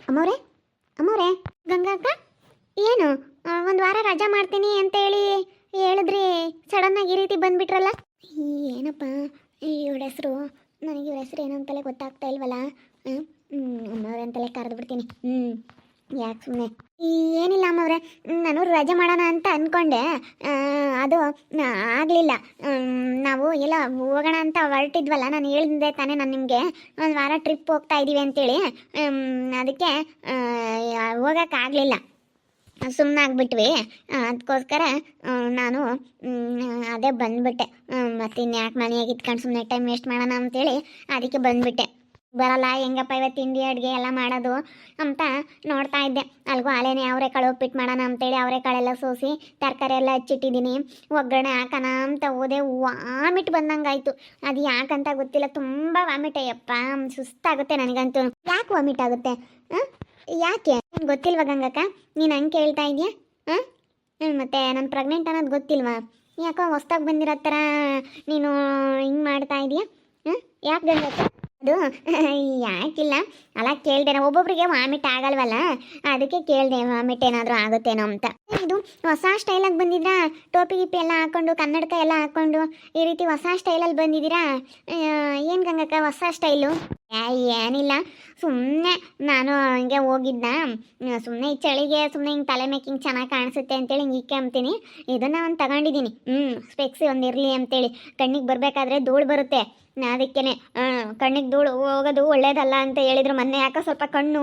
ಅಮ್ಮವ್ರೆ ಅಮ್ಮವ್ರೆ ಗಂಗಾಕ್ಕ ಏನು ಒಂದು ವಾರ ರಜಾ ಮಾಡ್ತೀನಿ ಅಂತೇಳಿ ಹೇಳಿದ್ರಿ, ಸಡನ್ನಾಗಿ ಈ ರೀತಿ ಬಂದ್ಬಿಟ್ರಲ್ಲ. ಏನಪ್ಪ ಇವಳ ಹೆಸರು, ನನಗೆ ಇವಳ ಹೆಸರು ಏನು ಅಂತಲೇ ಗೊತ್ತಾಗ್ತಾ ಇಲ್ವಲ್ಲ. ಅಮ್ಮವ್ರೆ ಅಂತಲೇ ಕರೆದು ಬಿಡ್ತೀನಿ. ಯಾಕೆ ಸುಮ್ಮನೆ ಏನಿಲ್ಲ ಅಮ್ಮವ್ರೆ, ನಾನು ರಜೆ ಮಾಡೋಣ ಅಂತ ಅಂದ್ಕೊಂಡೆ. ಅದು ಆಗಲಿಲ್ಲ. ನಾವು ಎಲ್ಲ ಹೋಗೋಣ ಅಂತ ಹೊರಟಿದ್ವಲ್ಲ, ನಾನು ಹೇಳಿದ್ದೆ ತಾನೇ ನಾನು ನಿಮಗೆ ಒಂದು ವಾರ ಟ್ರಿಪ್ ಹೋಗ್ತಾ ಇದ್ದೀವಿ ಅಂತೇಳಿ. ಅದಕ್ಕೆ ಹೋಗೋಕ್ಕಾಗಲಿಲ್ಲ, ಸುಮ್ಮನಾಗ್ಬಿಟ್ವಿ. ಅದಕ್ಕೋಸ್ಕರ ನಾನು ಅದೇ ಬಂದುಬಿಟ್ಟೆ. ಮತ್ತು ಇನ್ಯಾಕೆ ಮನೆಯಾಗಿ ಇಟ್ಕೊಂಡು ಸುಮ್ಮನೆ ಟೈಮ್ ವೇಸ್ಟ್ ಮಾಡೋಣ ಅಂತೇಳಿ ಅದಕ್ಕೆ ಬಂದುಬಿಟ್ಟೆ. ಬರಲ್ಲ ಹೆಂಗಪ್ಪ ಇವತ್ತು ತಿಂಡಿ ಅಡುಗೆ ಎಲ್ಲ ಮಾಡೋದು ಅಂತ ನೋಡ್ತಾ ಇದ್ದೆ. ಅಲ್ಗೂ ಅಲೇನೆ ಅವರೆಕಾಳು ಉಪ್ಪಿಟ್ಟು ಮಾಡೋಣ ಅಂತೇಳಿ ಅವರೆಕಾಳೆಲ್ಲ ಸೋಸಿ ತರಕಾರಿ ಎಲ್ಲ ಹಚ್ಚಿಟ್ಟಿದ್ದೀನಿ. ಒಗ್ಗರಣೆ ಹಾಕೋಣ ಅಂತ ಹೋದೆ, ವಾಮಿಟ್ ಬಂದಂಗಾಯ್ತು. ಅದು ಯಾಕಂತ ಗೊತ್ತಿಲ್ಲ, ತುಂಬ ವಾಮಿಟ್. ಅಯ್ಯಪ್ಪ ಸುಸ್ತಾಗುತ್ತೆ ನನಗಂತೂ. ಯಾಕೆ ವಾಮಿಟ್ ಆಗುತ್ತೆ? ಯಾಕೆ ಗೊತ್ತಿಲ್ವ ಗಂಗಕ್ಕ? ನೀನು ಹಂಗೆ ಕೇಳ್ತಾ ಇದೆಯಾ? ಮತ್ತೆ ನಾನು ಪ್ರೆಗ್ನೆಂಟ್ ಅನ್ನೋದು ಗೊತ್ತಿಲ್ವಾ? ಯಾಕೋ ಹೊಸ್ದಾಗಿ ಬಂದಿರೋ ಥರ ನೀನು ಹಿಂಗೆ ಮಾಡ್ತಾ ಇದೆಯಾ? ಯಾಕೆ ಗಂಗಕ್ಕ? ಅದು ಯಾಕಿಲ್ಲ, ಅಲ್ಲ ಕೇಳಿದೆ. ಒಬ್ಬೊಬ್ರಿಗೆ ವಾಮಿಟ್ ಆಗಲ್ವಲ್ಲ, ಅದಕ್ಕೆ ಕೇಳಿದೆ ವಾಮಿಟ್ ಏನಾದರೂ ಆಗುತ್ತೇನೋ ಅಂತ. ಇದು ಹೊಸ ಸ್ಟೈಲಾಗಿ ಬಂದಿದ್ರಾ? ಟೋಪಿ ಗಿಪ್ಪಿ ಎಲ್ಲ ಹಾಕ್ಕೊಂಡು, ಕನ್ನಡಕ ಎಲ್ಲ ಹಾಕ್ಕೊಂಡು ಈ ರೀತಿ ಹೊಸ ಸ್ಟೈಲಲ್ಲಿ ಬಂದಿದ್ದೀರಾ? ಏನು ಗಂಗಕ್ಕ ಹೊಸ ಸ್ಟೈಲು? ಏನಿಲ್ಲ, ಸುಮ್ಮನೆ ನಾನು ಹಿಂಗೆ ಹೋಗಿದ್ದ. ಸುಮ್ಮನೆ ಈ ಚಳಿಗೆ ಸುಮ್ಮನೆ ಹಿಂಗೆ ತಲೆ ಮೇಕಿಂಗ್ ಚೆನ್ನಾಗಿ ಕಾಣಿಸುತ್ತೆ ಅಂತೇಳಿ ಹಿಂಗೆ ಇಕ್ಕೊಂತೀನಿ. ಇದನ್ನು ಒಂದು ತಗೊಂಡಿದ್ದೀನಿ. ಸ್ಪೆಕ್ಸಿ ಒಂದು ಇರಲಿ ಅಂತೇಳಿ. ಕಣ್ಣಿಗೆ ಬರಬೇಕಾದ್ರೆ ಧೂಳು ಬರುತ್ತೆ, ಅದಕ್ಕೇ ಕಣ್ಣಿಗೆ ಧೂಳು ಹೋಗೋದು ಒಳ್ಳೇದಲ್ಲ ಅಂತ ಹೇಳಿದರು. ಮೊನ್ನೆ ಯಾಕೋ ಸ್ವಲ್ಪ ಕಣ್ಣು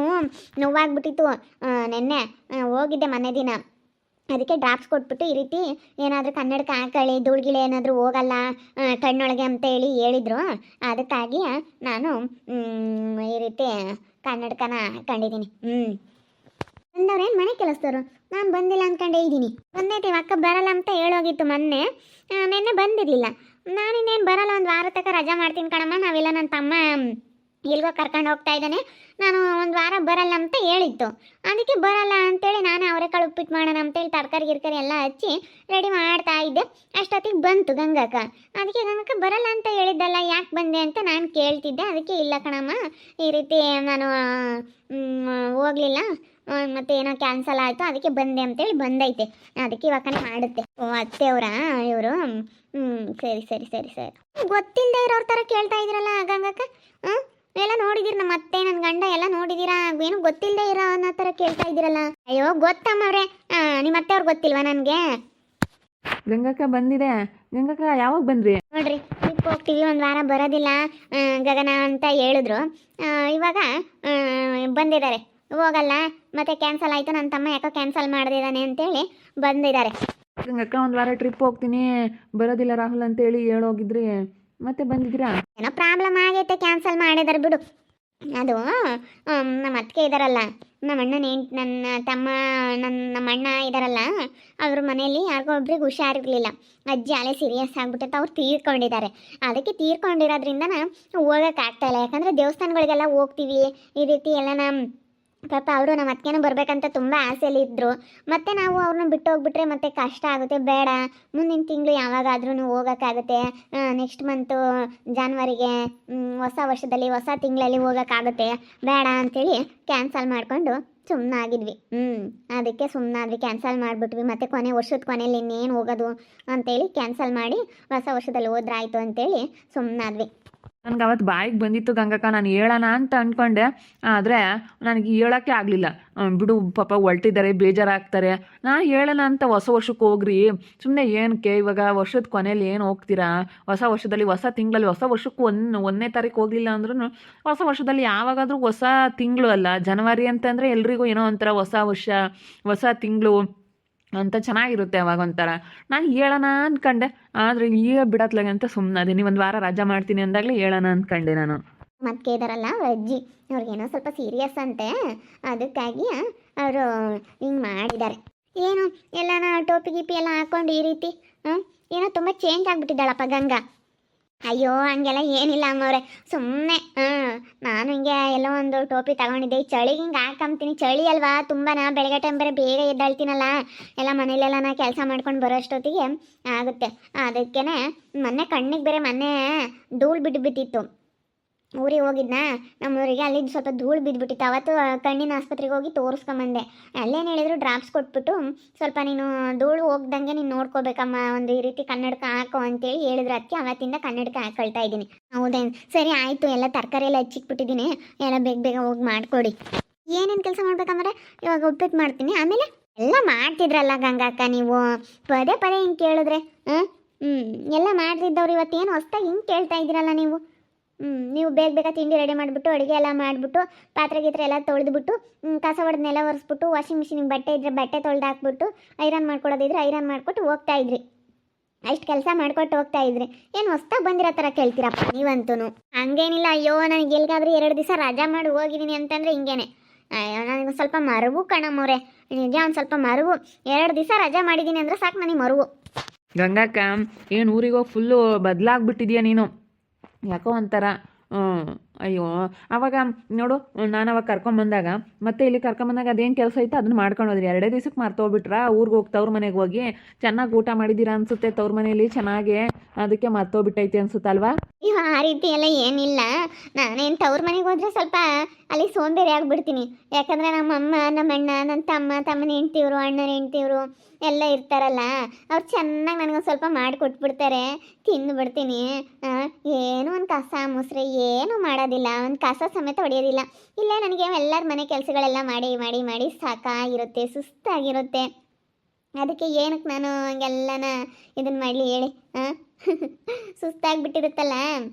ನೋವಾಗ್ಬಿಟ್ಟಿತ್ತು. ನೆನ್ನೆ ಹೋಗಿದ್ದೆ ಮೊನ್ನೆ ದಿನ, ಅದಕ್ಕೆ ಡ್ರಾಪ್ಸ್ ಕೊಟ್ಬಿಟ್ಟು ಈ ರೀತಿ ಏನಾದರೂ ಕನ್ನಡಕ ಹಾಕೊಳ್ಳಿ, ಧೂಳ್ಗಿಳೆ ಏನಾದರೂ ಹೋಗಲ್ಲ ಕಣ್ಣೊಳಗೆ ಅಂತ ಹೇಳಿದರು. ಅದಕ್ಕಾಗಿ ನಾನು ಈ ರೀತಿ ಕನ್ನಡಕನ ಹಾಕೊಂಡಿದ್ದೀನಿ. ಬಂದವ್ರೇನು ಮನೆ ಕೆಲಸದವರು, ನಾನು ಬಂದಿಲ್ಲ ಅಂದ್ಕೊಂಡೇ ಇದ್ದೀನಿ. ಬಂದೈತೆ ಅಕ್ಕ ಬರಲ್ಲ ಅಂತ ಹೇಳೋಗಿತ್ತು ಮೊನ್ನೆ, ನೆನ್ನೆ ಬಂದಿರಲಿಲ್ಲ. ನಾನಿನ್ನೇನು ಬರಲ್ಲ, ಒಂದು ವಾರ ತನಕ ರಜಾ ಮಾಡ್ತೀನಿ ಕಣಮ್ಮ, ನಾವೆಲ್ಲ ನನ್ನ ತಮ್ಮ ಎಲ್ಗೋ ಕರ್ಕೊಂಡು ಹೋಗ್ತಾ ಇದ್ದಾನೆ, ನಾನು ಒಂದು ವಾರ ಬರಲ್ಲ ಅಂತ ಹೇಳಿತ್ತು. ಅದಕ್ಕೆ ಬರಲ್ಲ ಅಂತೇಳಿ ನಾನು ಅವರೆಕಾಳು ಉಪ್ಪಿಟ್ಟು ಮಾಡೋಣ ಅಂತೇಳಿ ತರಕಾರಿ ಗಿರ್ಕಾರಿ ಎಲ್ಲ ಹಚ್ಚಿ ರೆಡಿ ಮಾಡ್ತಾ ಇದ್ದೆ. ಅಷ್ಟೊತ್ತಿಗೆ ಬಂತು ಗಂಗಕ್ಕ. ಅದಕ್ಕೆ ಗಂಗಕ್ಕ ಬರಲ್ಲ ಅಂತ ಹೇಳಿದ್ದಲ್ಲ, ಯಾಕೆ ಬಂದೆ ಅಂತ ನಾನು ಕೇಳ್ತಿದ್ದೆ. ಅದಕ್ಕೆ ಇಲ್ಲ ಕಣಮ್ಮ, ಈ ರೀತಿ ನಾನು ಹೋಗಲಿಲ್ಲ, ಮತ್ತು ಏನೋ ಕ್ಯಾನ್ಸಲ್ ಆಯಿತು, ಅದಕ್ಕೆ ಬಂದೆ ಅಂತೇಳಿ ಬಂದೈತೆ. ಅದಕ್ಕೆ ಇವಾಗನೇ ಮಾಡುತ್ತೆ. ಓ ಅತ್ತೆಯವರ ಇವರು? ಸರಿ ಸರಿ ಸರಿ ಸರಿ. ಗೊತ್ತಿಲ್ಲದೆ ಇರೋರ ಥರ ಕೇಳ್ತಾ ಇದ್ದೀರಲ್ಲ ಗಂಗಕ್ಕ. ಎಲ್ಲ ನೋಡಿದಿರಿ, ನಮ್ಮ ಅತ್ತೆ ನನ್ನ ಗಂಡ ಎಲ್ಲ ನೋಡಿದ್ದೀರಾ? ಏನು ಗೊತ್ತಿಲ್ಲದೆ ಇರೋ ಅನ್ನೋ ಥರ ಕೇಳ್ತಾ ಇದ್ದೀರಲ್ಲ. ಅಯ್ಯೋ ಗೊತ್ತಮ್ಮವ್ರೆ, ನಿಮ್ಮ ಅತ್ತೆಯವ್ರು ಗೊತ್ತಿಲ್ವಾ ನನಗೆ? ಗಂಗಕ್ಕ ಬಂದಿದೆ. ಗಂಗಕ್ಕ ಯಾವಾಗ ಬಂದ್ರಿ? ನೋಡ್ರಿ, ಟ್ರಿಪ್ ಹೋಗ್ತೀವಿ, ಒಂದು ವಾರ ಬರೋದಿಲ್ಲ ಗಗನ ಅಂತ ಹೇಳಿದ್ರು. ಇವಾಗ ಬಂದಿದ್ದಾರೆ. ಹೋಗಲ್ಲ, ಮತ್ತೆ ಕ್ಯಾನ್ಸಲ್ ಆಯಿತು, ನನ್ನ ತಮ್ಮ ಯಾಕೋ ಕ್ಯಾನ್ಸಲ್ ಮಾಡಿದಾನೆ ಅಂತೇಳಿ ಬಂದಿದ್ದಾರೆ. ಗಂಗಕ್ಕ ಒಂದು ವಾರ ಟ್ರಿಪ್ ಹೋಗ್ತೀನಿ, ಬರೋದಿಲ್ಲ ರಾಹುಲ್ ಅಂತೇಳಿ ಹೇಳೋಗಿದ್ರಿ, ಮತ್ತೆ ಬಂದಿದ್ದೀರಾ? ಏನೋ ಪ್ರಾಬ್ಲಮ್ ಆಗೈತೆ, ಕ್ಯಾನ್ಸಲ್ ಮಾಡಿದಾರೆ ಬಿಡು. ಅದು ನಮ್ಮ ಅತ್ತಿಗೆ ಇದ್ದಾರಲ್ಲ, ನಮ್ಮ ಅಣ್ಣನ ನನ್ನ ತಮ್ಮ ನಮ್ಮ ಅಣ್ಣ ಇದ್ದಾರಲ್ಲ, ಅವ್ರ ಮನೆಯಲ್ಲಿ ಯಾರಿಗೋ ಒಬ್ರಿಗೆ ಹುಷಾರಿರಲಿಲ್ಲ. ಅಜ್ಜಿ ಅಲೆ ಸೀರಿಯಸ್ ಆಗಿಬಿಟ್ಟೈತೆ, ಅವ್ರು ತೀರ್ಕೊಂಡಿದ್ದಾರೆ. ಅದಕ್ಕೆ ತೀರ್ಕೊಂಡಿರೋದ್ರಿಂದ ಹೋಗೋಕ್ಕಾಗ್ತಾಯಿಲ್ಲ. ಯಾಕಂದರೆ ದೇವಸ್ಥಾನಗಳಿಗೆಲ್ಲ ಹೋಗ್ತೀವಿ, ಈ ರೀತಿ ಎಲ್ಲ ಪಾಪ ಅವರು ನಮ್ಮ ಅತ್ತಿಗೆನೂ ಬರಬೇಕಂತ ತುಂಬ ಆಸೆಯಲ್ಲಿ ಇದ್ದರು. ಮತ್ತು ನಾವು ಅವ್ರನ್ನ ಬಿಟ್ಟು ಹೋಗ್ಬಿಟ್ರೆ ಮತ್ತೆ ಕಷ್ಟ ಆಗುತ್ತೆ, ಬೇಡ, ಮುಂದಿನ ತಿಂಗಳು ಯಾವಾಗಾದ್ರೂ ಹೋಗೋಕ್ಕಾಗುತ್ತೆ, ನೆಕ್ಸ್ಟ್ ಮಂತು ಜಾನ್ವರಿಗೆ ಹೊಸ ವರ್ಷದಲ್ಲಿ ಹೊಸ ತಿಂಗಳಲ್ಲಿ ಹೋಗೋಕ್ಕಾಗುತ್ತೆ, ಬೇಡ ಅಂಥೇಳಿ ಕ್ಯಾನ್ಸಲ್ ಮಾಡಿಕೊಂಡು ಸುಮ್ಮನಾಗಿದ್ವಿ. ಅದಕ್ಕೆ ಸುಮ್ಮನಾದ್ವಿ, ಕ್ಯಾನ್ಸಲ್ ಮಾಡಿಬಿಟ್ವಿ. ಮತ್ತು ವರ್ಷದ ಕೊನೆಯಲ್ಲಿ ಇನ್ನೇನು ಹೋಗೋದು ಅಂತೇಳಿ ಕ್ಯಾನ್ಸಲ್ ಮಾಡಿ ಹೊಸ ವರ್ಷದಲ್ಲಿ ಹೋದ್ರಾಯ್ತು ಅಂತೇಳಿ ಸುಮ್ಮನಾದ್ವಿ. ನನಗೆ ಅವತ್ತು ಬಾಯಿಗೆ ಬಂದಿತ್ತು ಗಂಗಕ್ಕ, ನಾನು ಹೇಳೋಣ ಅಂತ ಅಂದ್ಕೊಂಡೆ, ಆದರೆ ನನಗೆ ಹೇಳೋಕ್ಕೆ ಆಗಲಿಲ್ಲ. ಬಿಡು ಪಾಪ ಹೊರಟಿದ್ದಾರೆ, ಬೇಜಾರಾಗ್ತಾರೆ, ನಾನು ಹೇಳೋಣ ಅಂತ ಹೊಸ ವರ್ಷಕ್ಕೆ ಹೋಗ್ರಿ, ಸುಮ್ಮನೆ ಏನಕ್ಕೆ ಇವಾಗ ವರ್ಷದ ಕೊನೆಯಲ್ಲಿ ಏನು ಹೋಗ್ತೀರಾ? ಹೊಸ ವರ್ಷದಲ್ಲಿ ಹೊಸ ತಿಂಗಳಲ್ಲಿ ಹೊಸ ವರ್ಷಕ್ಕೂ ಒಂದನೇ ತಾರೀಕು ಹೋಗಲಿಲ್ಲ ಅಂದ್ರೂ ಹೊಸ ವರ್ಷದಲ್ಲಿ ಯಾವಾಗಾದರೂ ಹೊಸ ತಿಂಗಳು ಅಲ್ಲ, ಜನವರಿ ಅಂತಂದರೆ ಎಲ್ರಿಗೂ ಏನೋ ಒಂಥರ ಹೊಸ ವರ್ಷ, ಹೊಸ ತಿಂಗಳು ಅಂತ ಚೆನ್ನಾಗಿರುತ್ತೆ ಅವಾಗ ಒಂಥರ. ನಾನು ಹೇಳೋಣ ಅಂದ್ಕೊಂಡೆ, ಆದರೆ ಈಗ ಬಿಡತ್ಲಾಗೆ ಅಂತ ಸುಮ್ಮನೆ ನೀವು ಒಂದು ವಾರ ರಜಾ ಮಾಡ್ತೀನಿ ಅಂದಾಗಲೇ ಹೇಳೋಣ ಅಂದ್ಕೊಂಡೆ ನಾನು. ಮತ್ತೆ ಇದಾರಲ್ಲ ಅಜ್ಜಿ, ಅವ್ರಿಗೇನೋ ಸ್ವಲ್ಪ ಸೀರಿಯಸ್ ಅಂತೆ, ಅದಕ್ಕಾಗಿ ಅವರು ಹಿಂಗೆ ಮಾಡಿದ್ದಾರೆ. ಏನು ಎಲ್ಲನ ಟೋಪಿ ಗಿಪಿ ಎಲ್ಲ ಹಾಕ್ಕೊಂಡು ಈ ರೀತಿ ಏನೋ ತುಂಬ ಚೇಂಜ್ ಆಗಿಬಿಟ್ಟಿದ್ದಾಳಪ್ಪ ಗಂಗಾ. ಅಯ್ಯೋ ಹಂಗೆಲ್ಲ ಏನಿಲ್ಲ ಅಮ್ಮವ್ರೆ, ಸುಮ್ಮನೆ ನಾನು ಹಿಂಗೆ ಎಲ್ಲೋ ಒಂದು ಟೋಪಿ ತಗೊಂಡಿದ್ದೆ. ಈ ಚಳಿಗೆ ಹಿಂಗೆ ಹಾಕೊಂತೀನಿ, ಚಳಿ ಅಲ್ವಾ ತುಂಬಾ, ಬೆಳಗ್ಗೆ ಟೈಮ್ ಬೇರೆ ಬೇಗ ಎದ್ದಾಳ್ತೀನಲ್ಲ, ಎಲ್ಲ ಮನೇಲೆಲ್ಲ ನಾ ಕೆಲಸ ಮಾಡ್ಕೊಂಡು ಬರೋಷ್ಟೊತ್ತಿಗೆ ಆಗುತ್ತೆ. ಅದಕ್ಕೇ ಮೊನ್ನೆ ಕಣ್ಣಿಗೆ ಬೇರೆ ಮೊನ್ನೆ ಧೂಳು ಬಿಟ್ಟಿತ್ತು, ಊರಿಗೆ ಹೋಗಿದ್ನಾ ನಮ್ಮೂರಿಗೆ ಅಲ್ಲಿ ಸ್ವಲ್ಪ ಧೂಳು ಬಿದ್ದುಬಿಟ್ಟಿತ್ತು. ಅವತ್ತು ಕಣ್ಣಿನ ಆಸ್ಪತ್ರೆಗೆ ಹೋಗಿ ತೋರಿಸ್ಕೊಂಬಂದೆ. ಅಲ್ಲೇನು ಹೇಳಿದ್ರು ಡ್ರಾಪ್ಸ್ ಕೊಟ್ಬಿಟ್ಟು ಸ್ವಲ್ಪ ನೀನು ಧೂಳು ಹೋಗ್ದಂಗೆ ನೀನು ನೋಡ್ಕೋಬೇಕಮ್ಮ, ಒಂದು ಈ ರೀತಿ ಕನ್ನಡಕ ಹಾಕೋ ಅಂತೇಳಿ ಹೇಳಿದ್ರು. ಅದಕ್ಕೆ ಅವತ್ತಿಂದ ಕನ್ನಡಕ ಹಾಕೊಳ್ತಾ ಇದ್ದೀನಿ. ಹೌದೇನು, ಸರಿ ಆಯಿತು. ಎಲ್ಲ ತರಕಾರಿ ಎಲ್ಲ ಹೆಚ್ಚಿಕ್ಬಿಟ್ಟಿದ್ದೀನಿ, ಎಲ್ಲ ಬೇಗ ಬೇಗ ಹೋಗಿ ಮಾಡಿಕೊಡಿ. ಏನೇನು ಕೆಲಸ ಮಾಡ್ಬೇಕಂದ್ರೆ ಇವಾಗ ಉಪ್ಪಿಟ್ಟು ಮಾಡ್ತೀನಿ, ಆಮೇಲೆ ಎಲ್ಲ ಮಾಡ್ತಿದ್ರಲ್ಲ ಗಂಗಾಕ್ಕ ನೀವು, ಪದೇ ಪದೇ ಹಿಂಗೆ ಕೇಳಿದ್ರೆ ಎಲ್ಲ ಮಾಡ್ತಿದ್ದವ್ರು ಇವತ್ತೇನು ಹೊಸ್ದಾಗಿ ಹಿಂಗೆ ಕೇಳ್ತಾ ಇದ್ದೀರಲ್ಲ ನೀವು. ನೀವು ಬೇಗ ಬೇಗ ತಿಂಡಿ ರೆಡಿ ಮಾಡಿಬಿಟ್ಟು ಅಡುಗೆ ಎಲ್ಲ ಮಾಡಿಬಿಟ್ಟು ಪಾತ್ರೆ ಗೀತ್ರೆ ಎಲ್ಲ ತೊಳೆದ್ಬಿಟ್ಟು ಕಸ ಹೊಡೆದು ನೆಲ ಒರೆಸ್ಬಿಟ್ಟು ವಾಷಿಂಗ್ ಮಿಷಿನಿಗೆ ಬಟ್ಟೆ ಇದ್ದರೆ ಬಟ್ಟೆ ತೊಳೆದು ಹಾಕ್ಬಿಟ್ಟು ಐರನ್ ಮಾಡ್ಕೊಡೋದಿದ್ರೆ ಐರನ್ ಮಾಡಿಕೊಟ್ಟು ಹೋಗ್ತಾ ಇದ್ರಿ. ಅಷ್ಟು ಕೆಲಸ ಮಾಡ್ಕೊಟ್ಟು ಹೋಗ್ತಾ ಇದ್ರಿ. ಏನು ಹೊಸ್ದಾಗಿ ಬಂದಿರೋ ಥರ ಕೇಳ್ತೀರಪ್ಪ ನೀವಂತೂ. ಹಂಗೇನಿಲ್ಲ, ಅಯ್ಯೋ ನನಗೆ ಎಲ್ಲಿಗಾದ್ರೂ 2 ದಿವಸ ರಜಾ ಮಾಡಿ ಹೋಗಿದ್ದೀನಿ ಅಂತಂದರೆ ಹಿಂಗೇನೆ. ಅಯ್ಯೋ ನನಗೆ ಸ್ವಲ್ಪ ಮರವು ಕಣಮ್ಮವ್ರೆ, ನಿಜ ಒಂದು ಸ್ವಲ್ಪ ಮರವು. 2 ದಿವಸ ರಜಾ ಮಾಡಿದ್ದೀನಿ ಅಂದರೆ ಸಾಕು ನನಗೆ ಮರವು. ಗಂಗಕ್ಕ ಏನು ಊರಿಗೆ ಹೋಗಿ ಫುಲ್ಲು ಬದಲಾಗ್ಬಿಟ್ಟಿದ್ಯಾ ನೀನು, ಯಾಕೋ ಒಂಥರ. ಅಯ್ಯೋ ಆವಾಗ ನೋಡು, ನಾನು ಅವಾಗ ಕರ್ಕೊಂಬಂದಾಗ ಮತ್ತೆ ಇಲ್ಲಿ ಕರ್ಕೊಂಬಂದಾಗ ಅದೇನು ಕೆಲಸ ಇತ್ತು ಅದನ್ನ ಮಾಡ್ಕೊಂಡು ಹೋದ್ರಿ. 2 ದಿವಸಕ್ಕೆ ಮರ್ತೋಗ್ಬಿಟ್ರಾ? ಊರಿಗೆ ಹೋಗಿ ತವ್ರ ಮನೆಗೆ ಹೋಗಿ ಚೆನ್ನಾಗಿ ಊಟ ಮಾಡಿದ್ದೀರಾ ಅನ್ಸುತ್ತೆ ತವ್ರ ಮನೇಲಿ ಚೆನ್ನಾಗಿ, ಅದಕ್ಕೆ ಮರ್ತೋಗ್ಬಿಟ್ಟೈತಿ ಅನ್ಸುತ್ತಲ್ವಾ? ಅಯ್ಯೋ ಆ ರೀತಿ ಎಲ್ಲ ಏನಿಲ್ಲ. ನಾನೇನು ತವ್ರ ಮನೆಗೆ ಹೋದರೆ ಸ್ವಲ್ಪ ಅಲ್ಲಿ ಸೋಂಬೇರಿ ಆಗಿಬಿಡ್ತೀನಿ. ಯಾಕಂದರೆ ನಮ್ಮಮ್ಮ, ನಮ್ಮ ಅಣ್ಣ, ನನ್ನ ತಮ್ಮನ ಹೆಂಡ್ತಿವ್ರು, ಅಣ್ಣನ ಹೆಂಡ್ತಿವ್ರು ಎಲ್ಲ ಇರ್ತಾರಲ್ಲ, ಅವ್ರು ಚೆನ್ನಾಗಿ ನನಗೊಂದು ಸ್ವಲ್ಪ ಮಾಡಿಕೊಟ್ಬಿಡ್ತಾರೆ, ತಿಂದುಬಿಡ್ತೀನಿ. ಏನೂ ಒಂದು ಕಸ ಮುಸ್ರೆ ಏನೂ ಮಾಡೋದಿಲ್ಲ, ಒಂದು ಕಸ ಸಮೇತ ಹೊಡೆಯೋದಿಲ್ಲ. ಇಲ್ಲೇ ನನಗೆ ಎಲ್ಲರ ಮನೆ ಕೆಲಸಗಳೆಲ್ಲ ಮಾಡಿ ಮಾಡಿ ಮಾಡಿ ಸಾಕಾಗಿರುತ್ತೆ, ಸುಸ್ತಾಗಿರುತ್ತೆ. ಅದಕ್ಕೆ ಏನಕ್ಕೆ ನಾನು ಹಂಗೆಲ್ಲನ ಇದನ್ನು ಮಾಡಲಿ ಹೇಳಿ? ಸುಸ್ತಾಗಿಬಿಟ್ಟಿರುತ್ತಲ್ಲ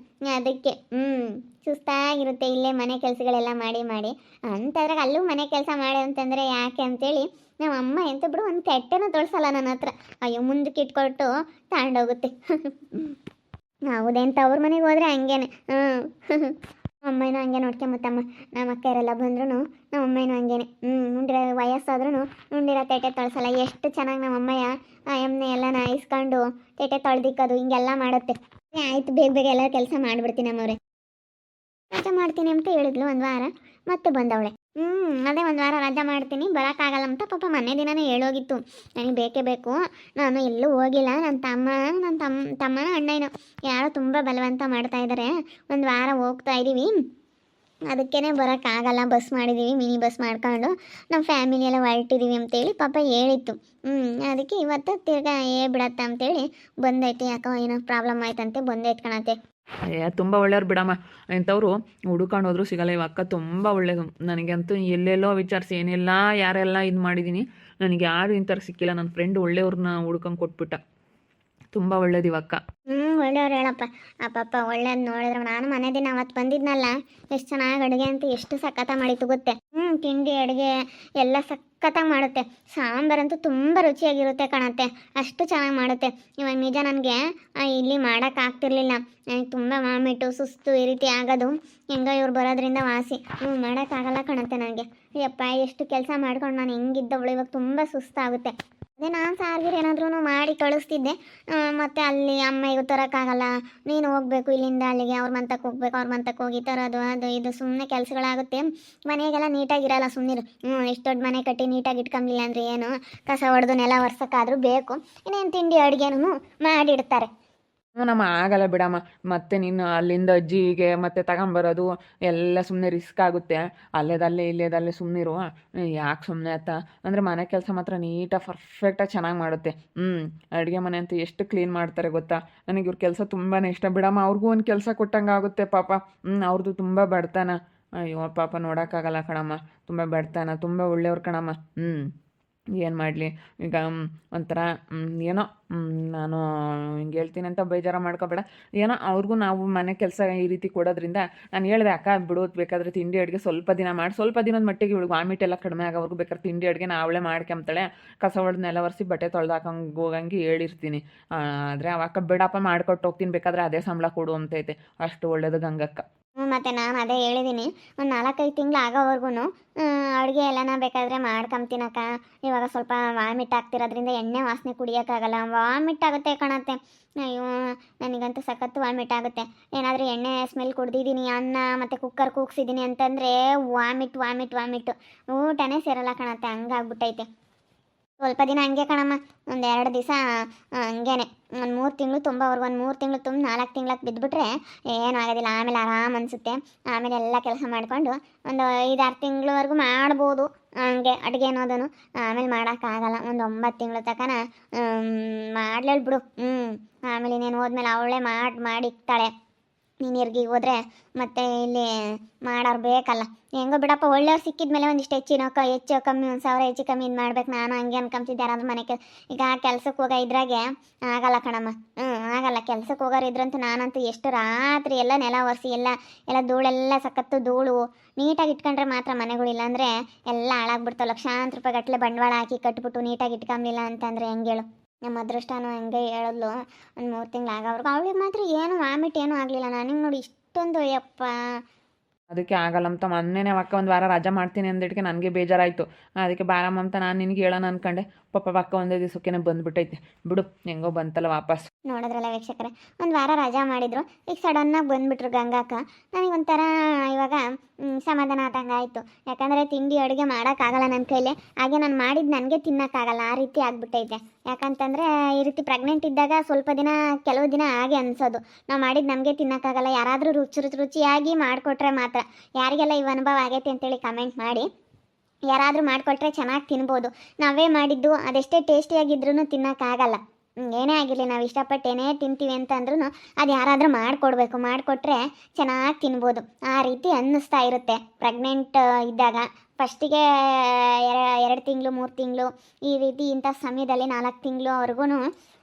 ಅದಕ್ಕೆ. ಸುಸ್ತಾಗಿರುತ್ತೆ ಇಲ್ಲೇ ಮನೆ ಕೆಲಸಗಳೆಲ್ಲ ಮಾಡಿ ಮಾಡಿ. ಅಂಥದ್ರಾಗ ಅಲ್ಲೂ ಮನೆ ಕೆಲಸ ಮಾಡಿ ಅಂತಂದರೆ ಯಾಕೆ ಅಂತೇಳಿ ನಮ್ಮ ಅಮ್ಮ ಎಂತ ಬಿಡು ಒಂದು ತಟ್ಟೆನೂ ತೊಳ್ಸಲ್ಲ ನನ್ನ ಹತ್ರ. ಅಯ್ಯೋ ಮುಂದಕ್ಕೆ ಇಟ್ಕೊಟ್ಟು ತಗೊಂಡೋಗುತ್ತೆ. ಹೌದೇಂತ ಅವ್ರ ಮನೆಗೆ ಹೋದರೆ ಹಂಗೇನೆ. ಅಮ್ಮನೂ ಹಂಗೆ ನೋಡ್ಕೊಂಬತ್ತಮ್ಮ. ನಮ್ಮ ಅಕ್ಕರೆಲ್ಲ ಬಂದ್ರೂ ನಮ್ಮ ಅಮ್ಮನೂ ಹಂಗೇನೆ. ಉಂಡಿರೋ ವಯಸ್ಸಾದ್ರೂ ಉಂಡಿರೋ ತಟ್ಟೆ ತೊಳ್ಸಲ್ಲ. ಎಷ್ಟು ಚೆನ್ನಾಗಿ ನಮ್ಮ ಅಮ್ಮಯ್ಯ ಆ ಎಮ್ಮೆ ಎಲ್ಲ ಇಸ್ಕೊಂಡು ತಟ್ಟೆ ತೊಳ್ದಿಕ್ಕೋದು ಹಿಂಗೆಲ್ಲ ಮಾಡುತ್ತೆ. ಆಯಿತು, ಬೇಗ ಬೇಗ ಎಲ್ಲ ಕೆಲಸ ಮಾಡಿಬಿಡ್ತೀನಿ ಅಮ್ಮವ್ರೆ. ರಜೆ ಮಾಡ್ತೀನಿ ಅಂತ ಹೇಳಿದ್ಲು ಒಂದು ವಾರ, ಮತ್ತೆ ಬಂದವಳೆ. ಅದೇ 1 ವಾರ ರಜೆ ಮಾಡ್ತೀನಿ, ಬರೋಕ್ಕಾಗಲ್ಲ ಅಂತ ಪಾಪ ಮನೆ ದಿನನೇ ಹೇಳೋಗಿತ್ತು. ನನಗೆ ಬೇಕೇ ಬೇಕು, ನಾನು ಎಲ್ಲೂ ಹೋಗಿಲ್ಲ. ನನ್ನ ತಮ್ಮನ ಅಣ್ಣನೋ ಯಾರೋ ತುಂಬ ಬಲವಂತ ಮಾಡ್ತಾ ಇದ್ದಾರೆ. 1 ವಾರ ಹೋಗ್ತಾ ಇದ್ದೀವಿ, ಅದಕ್ಕೇ ಬರೋಕ್ಕಾಗಲ್ಲ. ಬಸ್ ಮಾಡಿದ್ದೀವಿ, ಮಿನಿ ಬಸ್ ಮಾಡ್ಕೊಂಡು ನಮ್ಮ ಫ್ಯಾಮಿಲಿ ಎಲ್ಲ ಹೊರಟಿದ್ದೀವಿ ಅಂತೇಳಿ ಪಾಪ ಹೇಳಿತ್ತು. ಅದಕ್ಕೆ ಇವತ್ತು ತಿರ್ಗಾ ಬಿಡತ್ತ ಅಂತೇಳಿ ಬಂದೈತೆ. ಯಾಕೋ ಏನೋ ಪ್ರಾಬ್ಲಮ್ ಆಯ್ತಂತೆ, ಬಂದೈತೆ ಕಣತೆ. ತುಂಬ ಒಳ್ಳೆಯವ್ರು ಬಿಡಮ್ಮ, ಇಂಥವ್ರು ಹುಡುಕೊಂಡು ಹೋದ್ರು ಸಿಗಲ್ಲ. ಇವ ಅಕ್ಕ ತುಂಬ ಒಳ್ಳೆಯದು. ನನಗಂತೂ ಎಲ್ಲೆಲ್ಲೋ ವಿಚಾರಿಸಿ ಏನೆಲ್ಲ ಯಾರೆಲ್ಲ ಇದು ಮಾಡಿದ್ದೀನಿ, ನನಗೆ ಯಾರು ಇಂಥವ್ರು ಸಿಕ್ಕಿಲ್ಲ. ನನ್ನ ಫ್ರೆಂಡ್ ಒಳ್ಳೆಯವ್ರನ್ನ ಹುಡ್ಕೊಂಡು ಕೊಟ್ಬಿಟ್ಟ. ತುಂಬ ಒಳ್ಳೇದು ಇವಕ್ಕ. ಒಳ್ಳೆಯವ್ರು ಹೇಳಪ್ಪ. ಅಪ್ಪಪ್ಪ ಒಳ್ಳೇದು ನೋಡಿದ್ರೆ. ನಾನು ಮನೆ ದಿನ ಅವತ್ತು ಬಂದಿದ್ನಲ್ಲ, ಎಷ್ಟು ಚೆನ್ನಾಗಿ ಅಡುಗೆ ಅಂತ ಎಷ್ಟು ಸಖತ್ತ ಮಾಡಿತ್ತು ಗೊತ್ತೆ. ತಿಂಡಿ ಅಡುಗೆ ಎಲ್ಲ ಸಖತ್ತಾಗಿ ಮಾಡುತ್ತೆ. ಸಾಂಬಾರಂತೂ ತುಂಬ ರುಚಿಯಾಗಿರುತ್ತೆ ಕಣತ್ತೆ, ಅಷ್ಟು ಚೆನ್ನಾಗಿ ಮಾಡುತ್ತೆ. ಇವಾಗ ನಿಜ ನನಗೆ ಇಲ್ಲಿ ಮಾಡೋಕ್ಕಾಗ್ತಿರ್ಲಿಲ್ಲ. ನನಗೆ ತುಂಬ ವಾಮಿಟು ಸುಸ್ತು ಈ ರೀತಿ ಆಗೋದು. ಹೆಂಗೋ ಇವ್ರು ಬರೋದ್ರಿಂದ ವಾಸಿ. ಮಾಡೋಕ್ಕಾಗಲ್ಲ ಕಣತ್ತೆ ನನಗೆ. ಯಪ್ಪ ಎಷ್ಟು ಕೆಲಸ ಮಾಡ್ಕೊಂಡು ನಾನು ಹೆಂಗಿದ್ದವಳು, ಇವಾಗ ತುಂಬ ಸುಸ್ತಾಗುತ್ತೆ. ಅದೇ ನಾನು ಸಾರ್ಗಿರು ಏನಾದ್ರೂ ಮಾಡಿ ಕಳಿಸ್ತಿದ್ದೆ. ಮತ್ತು ಅಲ್ಲಿ ಅಮ್ಮಗೂ ತರೋಕ್ಕಾಗಲ್ಲ, ನೀನು ಹೋಗಬೇಕು ಇಲ್ಲಿಂದ ಅಲ್ಲಿಗೆ, ಅವ್ರ ಮಂತಕ್ಕೆ ಹೋಗ್ಬೇಕು, ಅವ್ರ ಮಂತಕ್ಕೆ ಹೋಗಿ ತರೋದು ಅದು ಇದು ಸುಮ್ಮನೆ ಕೆಲಸಗಳಾಗುತ್ತೆ. ಮನೆಗೆಲ್ಲ ನೀಟಾಗಿರಲ್ಲ, ಸುಮ್ಮನಿರು. ಎಷ್ಟು ದೊಡ್ಡ ಮನೆ ಕಟ್ಟಿ ನೀಟಾಗಿ ಇಟ್ಕೊಂಬಿಲ್ಲ ಅಂದರೆ ಏನು, ಕಸ ಹೊಡೆದು ನೆಲ ಒರ್ಸೋಕ್ಕಾದ್ರೂ ಬೇಕು. ಇನ್ನೇನು ತಿಂಡಿ ಅಡುಗೆನೂ ಮಾಡಿಡ್ತಾರೆ. ನಮ್ಮ ಆಗಲ್ಲ ಬಿಡಮ್ಮ. ಮತ್ತೆ ನೀನು ಅಲ್ಲಿಂದ ಅಜ್ಜಿಗೆ ಮತ್ತೆ ತಗೊಂಬರೋದು ಎಲ್ಲ ಸುಮ್ಮನೆ ರಿಸ್ಕ್ ಆಗುತ್ತೆ. ಅಲ್ಲೇದಲ್ಲೇ ಇಲ್ಲೇದಲ್ಲೇ ಸುಮ್ಮನಿರು, ಯಾಕೆ ಸುಮ್ಮನೆ ಆತ ಅಂದರೆ ಮನೆ ಕೆಲಸ ಮಾತ್ರ ನೀಟಾಗಿ ಪರ್ಫೆಕ್ಟಾಗಿ ಚೆನ್ನಾಗಿ ಮಾಡುತ್ತೆ. ಅಡುಗೆ ಮನೆ ಅಂತೂ ಎಷ್ಟು ಕ್ಲೀನ್ ಮಾಡ್ತಾರೆ ಗೊತ್ತಾ. ನನಗೆ ಇವ್ರ ಕೆಲಸ ತುಂಬಾ ಇಷ್ಟ ಬಿಡಮ್ಮ. ಅವ್ರಿಗೂ ಒಂದು ಕೆಲಸ ಕೊಟ್ಟಂಗೆ ಆಗುತ್ತೆ ಪಾಪ. ಅವ್ರದ್ದು ತುಂಬ ಬಡತನ. ಅಯ್ಯೋ ಪಾಪ ನೋಡೋಕ್ಕಾಗಲ್ಲ ಕಣಮ್ಮ, ತುಂಬ ಬಡತನ, ತುಂಬ ಒಳ್ಳೆಯವ್ರು ಕಣಮ್ಮ. ಏನು ಮಾಡಲಿ ಈಗ ಒಂಥರ ಏನೋ ನಾನು ಹಿಂಗೆ ಹೇಳ್ತೀನಿ ಅಂತ ಬೇಜಾರು ಮಾಡ್ಕೊಬೇಡ. ಏನೋ ಅವ್ರಿಗೂ ನಾವು ಮನೆ ಕೆಲಸ ಈ ರೀತಿ ಕೊಡೋದ್ರಿಂದ ನಾನು ಹೇಳಿದೆ, ಅಕ್ಕ ಬಿಡೋದು ಬೇಕಾದರೆ ತಿಂಡಿ ಅಡುಗೆ ಸ್ವಲ್ಪ ದಿನ ಮಾಡಿ, ಸ್ವಲ್ಪ ದಿನದ ಮಟ್ಟಿಗೆ ಇವಳು ವಾಮಿಟ್ ಎಲ್ಲ ಕಡಿಮೆ ಆಗೋವರೆಗೂ ಬೇಕಾದ್ರೆ ತಿಂಡಿ ಅಡುಗೆ ಅವಳೇ ಮಾಡ್ಕೊಂತಾಳೆ, ಕಸ ಹೊಡೆದು ನೆಲ ಒರೆಸಿ ಬಟ್ಟೆ ತೊಳೆದು ಹಾಕಂಗೆ ಹೋಗಂಗೆ ಹೇಳಿರ್ತೀನಿ. ಆದರೆ ಅವಕ್ಕ ಬಿಡಪ್ಪ ಮಾಡ್ಕೊಟ್ಟು ಹೋಗ್ತೀನಿ, ಬೇಕಾದ್ರೆ ಅದೇ ಸಂಬಳ ಕೊಡು ಅಂತೈತೆ. ಅಷ್ಟು ಒಳ್ಳೇದು ಗಂಗಕ್ಕ. ಮತ್ತು ನಾನು ಅದೇ ಹೇಳಿದ್ದೀನಿ, ಒಂದು 4-5 ತಿಂಗಳು ಆಗೋವರೆಗೂ ಅಡುಗೆ ಎಲ್ಲನ ಬೇಕಾದರೆ ಮಾಡ್ಕೊಂತೀನಕ್ಕ. ಇವಾಗ ಸ್ವಲ್ಪ ವಾಮಿಟ್ ಆಗ್ತಿರೋದ್ರಿಂದ ಎಣ್ಣೆ ವಾಸನೆ ಕುಡಿಯೋಕ್ಕಾಗಲ್ಲ, ವಾಮಿಟ್ ಆಗುತ್ತೆ ಕಣತ್ತೆ. ಅಯ್ಯೋ ನನಗಂತೂ ಸಖತ್ತು ವಾಮಿಟ್ ಆಗುತ್ತೆ. ಏನಾದರೂ ಎಣ್ಣೆ ಸ್ಮೆಲ್ ಕುಡ್ದಿದ್ದೀನಿ, ಅನ್ನ ಮತ್ತು ಕುಕ್ಕರ್ ಕೂಗ್ಸಿದ್ದೀನಿ ಅಂತಂದರೆ ವಾಮಿಟ್ ಊಟನೇ ಸೇರಲ್ಲ ಕಣತ್ತೆ, ಹಂಗಾಗ್ಬಿಟ್ಟೈತೆ. ಸ್ವಲ್ಪ ದಿನ ಹಂಗೆ ಕಣಮ್ಮ, ಒಂದು 2 ದಿವಸ ಹಂಗೇನೆ, ಒಂದು 3 ತಿಂಗಳು ತುಂಬೋವರೆಗೂ, ಒಂದು 3 ತಿಂಗಳು ತುಂಬ 4 ತಿಂಗ್ಳಕ್ಕೆ ಬಿದ್ದುಬಿಟ್ರೆ ಏನೂ ಆಗೋದಿಲ್ಲ. ಆಮೇಲೆ ಆರಾಮ್ ಅನಿಸುತ್ತೆ. ಆಮೇಲೆ ಎಲ್ಲ ಕೆಲಸ ಮಾಡಿಕೊಂಡು ಒಂದು 5-6 ತಿಂಗಳವರೆಗೂ ಮಾಡ್ಬೋದು ಹಂಗೆ ಅಡುಗೆ ಅನ್ನೋದನ್ನು. ಆಮೇಲೆ ಮಾಡೋಕ್ಕಾಗಲ್ಲ. ಒಂದು 9 ತಿಂಗಳು ತನಕ ಮಾಡ್ಲೇಳು ಬಿಡು. ಆಮೇಲೆ ಇನ್ನೇನು ಹೋದ್ಮೇಲೆ ಅವಳೇ ಮಾಡಿಕ್ತಾಳೆ. ನೀನು ಇರ್ಗಿಗೆ ಹೋದ್ರೆ ಮತ್ತೆ ಇಲ್ಲಿ ಮಾಡೋರು ಬೇಕಲ್ಲ. ಹೆಂಗೋ ಬಿಡಪ್ಪ, ಒಳ್ಳೆಯವ್ರು ಸಿಕ್ಕಿದ್ಮೇಲೆ ಒಂದಿಷ್ಟು ಹೆಚ್ಚು ಕಮ್ಮಿ 1,000 ಹೆಚ್ಚು ಕಮ್ಮಿ ಇದು ಮಾಡ್ಬೇಕು. ನಾನು ಹಂಗೆ ಅನ್ಕೊಂತಿದ್ದೆ. ಯಾರಾದ್ರೂ ಮನೆ ಈಗ ಕೆಲ್ಸಕ್ಕೆ ಹೋಗೋ ಇದ್ರಾಗೆ ಆಗಲ್ಲ ಕಣಮ್ಮ. ಆಗಲ್ಲ. ಕೆಲ್ಸಕ್ಕೆ ಹೋಗೋರು ಇದ್ರಂತೂ ನಾನಂತೂ ಎಷ್ಟು ರಾತ್ರಿ ಎಲ್ಲ ನೆಲ ಒರೆಸಿ ಎಲ್ಲ ಧೂಳೆಲ್ಲ ಸಖತ್ತು ಧೂಳು ನೀಟಾಗಿ ಇಟ್ಕೊಂಡ್ರೆ ಮಾತ್ರ ಮನೆಗಳು. ಇಲ್ಲಾಂದರೆ ಎಲ್ಲ ಹಾಳಾಗ್ಬಿಡ್ತಾವೆ. ಲಕ್ಷಾಂತರ ರೂಪಾಯಿ ಗಟ್ಟಲೆ ಬಂಡವಾಳ ಹಾಕಿ ಕಟ್ಬಿಟ್ಟು ನೀಟಾಗಿ ಇಟ್ಕೊಂಬಿಲ್ಲ ಅಂತಂದರೆ ಹೆಂಗೇಳು. ನಮ್ಮ ಅದೃಷ್ಟನೂ ಹಂಗೆ ಹೇಳಿದ್ಲು. ಒಂದು 3 ತಿಂಗಳು ಆಗೋವ್ರಿಗೆ ಅವಳಿಗೆ ಮಾತ್ರ ಏನು ವಾಮಿಟ್ ಏನೂ ಆಗಲಿಲ್ಲ. ನನಗೆ ನೋಡಿ ಇಷ್ಟೊಂದು ಯಪ್ಪ. ಅದಕ್ಕೆ ಆಗಲ್ಲ ಅಂತ ಮೊನ್ನೆನೇ ಅಕ್ಕ ಒಂದು ವಾರ ರಜಾ ಮಾಡ್ತೀನಿ ಅಂದಿದ್ದಕ್ಕೆ ನನಗೆ ಬೇಜಾರಾಯಿತು. ಅದಕ್ಕೆ ಬಾರಮ್ಮ ಅಂತ ನಾನು ನಿನಗೆ ಹೇಳೋಣ ಅಂದ್ಕೊಂಡೆ. ಪಾಪ ಅಕ್ಕ ಒಂದೇ ದಿವಸಕ್ಕೇನೆ ಬಂದುಬಿಟ್ಟೈತೆ ಬಿಡು, ಹೆಂಗೋ ಬಂತಲ್ಲ ವಾಪಸ್. ನೋಡಿದ್ರಲ್ಲ ವೀಕ್ಷಕರೇ, ಒಂದು ವಾರ ರಜಾ ಮಾಡಿದ್ರು, ಈಗ ಸಡನ್ನಾಗಿ ಬಂದುಬಿಟ್ರು ಗಂಗಾಕ. ನನಗೊಂಥರ ಇವಾಗ ಸಮಾಧಾನ ಆದಂಗೆ ಆಯಿತು. ಯಾಕಂದರೆ ತಿಂಡಿ ಅಡುಗೆ ಮಾಡೋಕ್ಕಾಗಲ್ಲ ನನ್ನ ಕೈಲಿ. ಹಾಗೆ ನಾನು ಮಾಡಿದ್ದು ನನಗೆ ತಿನ್ನೋಕ್ಕಾಗಲ್ಲ, ಆ ರೀತಿ ಆಗಿಬಿಟ್ಟೈತೆ. ಯಾಕಂತಂದರೆ ಈ ರೀತಿ ಪ್ರೆಗ್ನೆಂಟ್ ಇದ್ದಾಗ ಸ್ವಲ್ಪ ದಿನ ಕೆಲವು ದಿನ ಹಾಗೆ ಅನಿಸೋದು, ನಾವು ಮಾಡಿದ್ದು ನಮಗೆ ತಿನ್ನೋಕ್ಕಾಗಲ್ಲ. ಯಾರಾದರೂ ರುಚಿಯಾಗಿ ಮಾಡಿಕೊಟ್ರೆ ಮಾತ್ರ. ಯಾರಿಗೆಲ್ಲ ಇವು ಅನುಭವ ಆಗೈತೆ ಅಂತೇಳಿ ಕಮೆಂಟ್ ಮಾಡಿ. ಯಾರಾದರೂ ಮಾಡಿಕೊಟ್ರೆ ಚೆನ್ನಾಗಿ ತಿನ್ಬೋದು. ನಾವೇ ಮಾಡಿದ್ದು ಅದೆಷ್ಟೇ ಟೇಸ್ಟಿಯಾಗಿದ್ರೂ ತಿನ್ನೋಕ್ಕಾಗಲ್ಲ. ಏನೇ ಆಗಿರಲಿ, ನಾವು ಇಷ್ಟಪಟ್ಟು ಏನೇ ತಿಂತೀವಿ ಅಂತಂದ್ರೂ ಅದು ಯಾರಾದರೂ ಮಾಡಿಕೊಟ್ರೆ ಚೆನ್ನಾಗಿ ತಿನ್ಬೋದು. ಆ ರೀತಿ ಅನ್ನಿಸ್ತಾ ಇರುತ್ತೆ ಪ್ರೆಗ್ನೆಂಟ್ ಇದ್ದಾಗ. ಫಸ್ಟಿಗೆ 2 ತಿಂಗಳು 3 ತಿಂಗಳು ಈ ರೀತಿ ಇಂಥ ಸಮಯದಲ್ಲಿ 4 ತಿಂಗಳವರೆಗೂ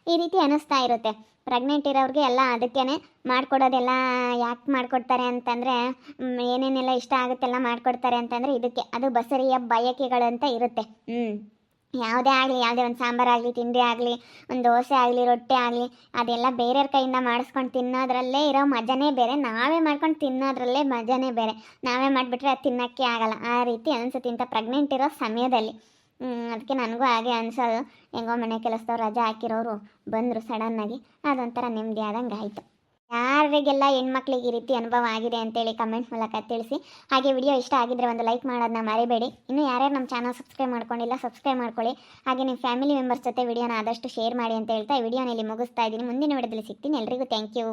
ಈ ರೀತಿ ಅನ್ನಿಸ್ತಾ ಇರುತ್ತೆ. ಪ್ರೆಗ್ನೆಂಟ್ ಇರೋರಿಗೆ ಎಲ್ಲ ಅದಕ್ಕೇ ಮಾಡಿಕೊಡೋದೆಲ್ಲ ಯಾಕೆ ಮಾಡಿಕೊಡ್ತಾರೆ ಅಂತಂದರೆ ಏನೇನೆಲ್ಲ ಇಷ್ಟ ಆಗುತ್ತೆಲ್ಲ ಮಾಡಿಕೊಡ್ತಾರೆ ಅಂತಂದರೆ ಇದಕ್ಕೆ. ಅದು ಬಸರಿಯ ಬಯಕೆಗಳಂತ ಇರುತ್ತೆ. ಯಾವುದೇ ಆಗಲಿ, ಯಾವುದೇ ಒಂದು ಸಾಂಬಾರಾಗಲಿ, ತಿಂಡಿ ಆಗಲಿ, ಒಂದು ದೋಸೆ ಆಗಲಿ, ರೊಟ್ಟಿ ಆಗಲಿ, ಅದೆಲ್ಲ ಬೇರೆಯವ್ರ ಕೈಯಿಂದ ಮಾಡಿಸ್ಕೊಂಡು ತಿನ್ನೋದ್ರಲ್ಲೇ ಇರೋ ಮಜನೇ ಬೇರೆ. ನಾವೇ ಮಾಡ್ಕೊಂಡು ತಿನ್ನೋದ್ರಲ್ಲೇ ಮಜನೇ ಬೇರೆ. ನಾವೇ ಮಾಡಿಬಿಟ್ರೆ ಅದು ತಿನ್ನೋಕ್ಕೆ ಆಗಲ್ಲ. ಆ ರೀತಿ ಅನಿಸುತ್ತೆ ಇಂಥ ಪ್ರೆಗ್ನೆಂಟ್ ಇರೋ ಸಮಯದಲ್ಲಿ. ಅದಕ್ಕೆ ನನಗೂ ಹಾಗೆ ಅನಿಸೋದು. ಹೆಂಗೋ ಮನೆ ಕೆಲಸದವ್ರು ರಜೆ ಹಾಕಿರೋರು ಬಂದರು ಸಡನ್ನಾಗಿ. ಅದೊಂಥರ ನೆಮ್ಮದಿ ಆದಂಗೆ ಆಯಿತು. ಯಾರಿಗೆಲ್ಲ ಹೆಣ್ಮಕ್ಳಿಗೆ ಈ ರೀತಿ ಅನುಭವ ಆಗಿದೆ ಅಂತೇಳಿ ಕಮೆಂಟ್ ಮೂಲಕ ತಿಳಿಸಿ. ಹಾಗೆ ವಿಡಿಯೋ ಇಷ್ಟ ಆಗಿದ್ದರೆ ಒಂದು ಲೈಕ್ ಮಾಡೋದನ್ನ ಮರಿಬೇಡಿ. ಇನ್ನೂ ಯಾರ್ಯಾರು ನಮ್ಮ ಚಾನಲ್ ಸಬ್ಸ್ಕ್ರೈಬ್ ಮಾಡ್ಕೊಂಡಿಲ್ಲ ಸಬ್ಸ್ಕ್ರೈಬ್ ಮಾಡ್ಕೊಳ್ಳಿ. ಹಾಗೆ ನಿಮ್ಮ ಫ್ಯಾಮಿಲಿ ಮೆಂಬರ್ಸ್ ಜೊತೆ ವಿಡಿಯೋನ ಆದಷ್ಟು ಶೇರ್ ಮಾಡಿ ಅಂತ ಹೇಳ್ತಾ ವಿಡಿಯೋನಲ್ಲಿ ಮುಗಿಸ್ತಾ ಇದ್ದೀನಿ. ಮುಂದಿನ ವಿಡಿಯೋದಲ್ಲಿ ಸಿಗ್ತೀನಿ. ಎಲ್ರಿಗೂ ಥ್ಯಾಂಕ್ ಯು.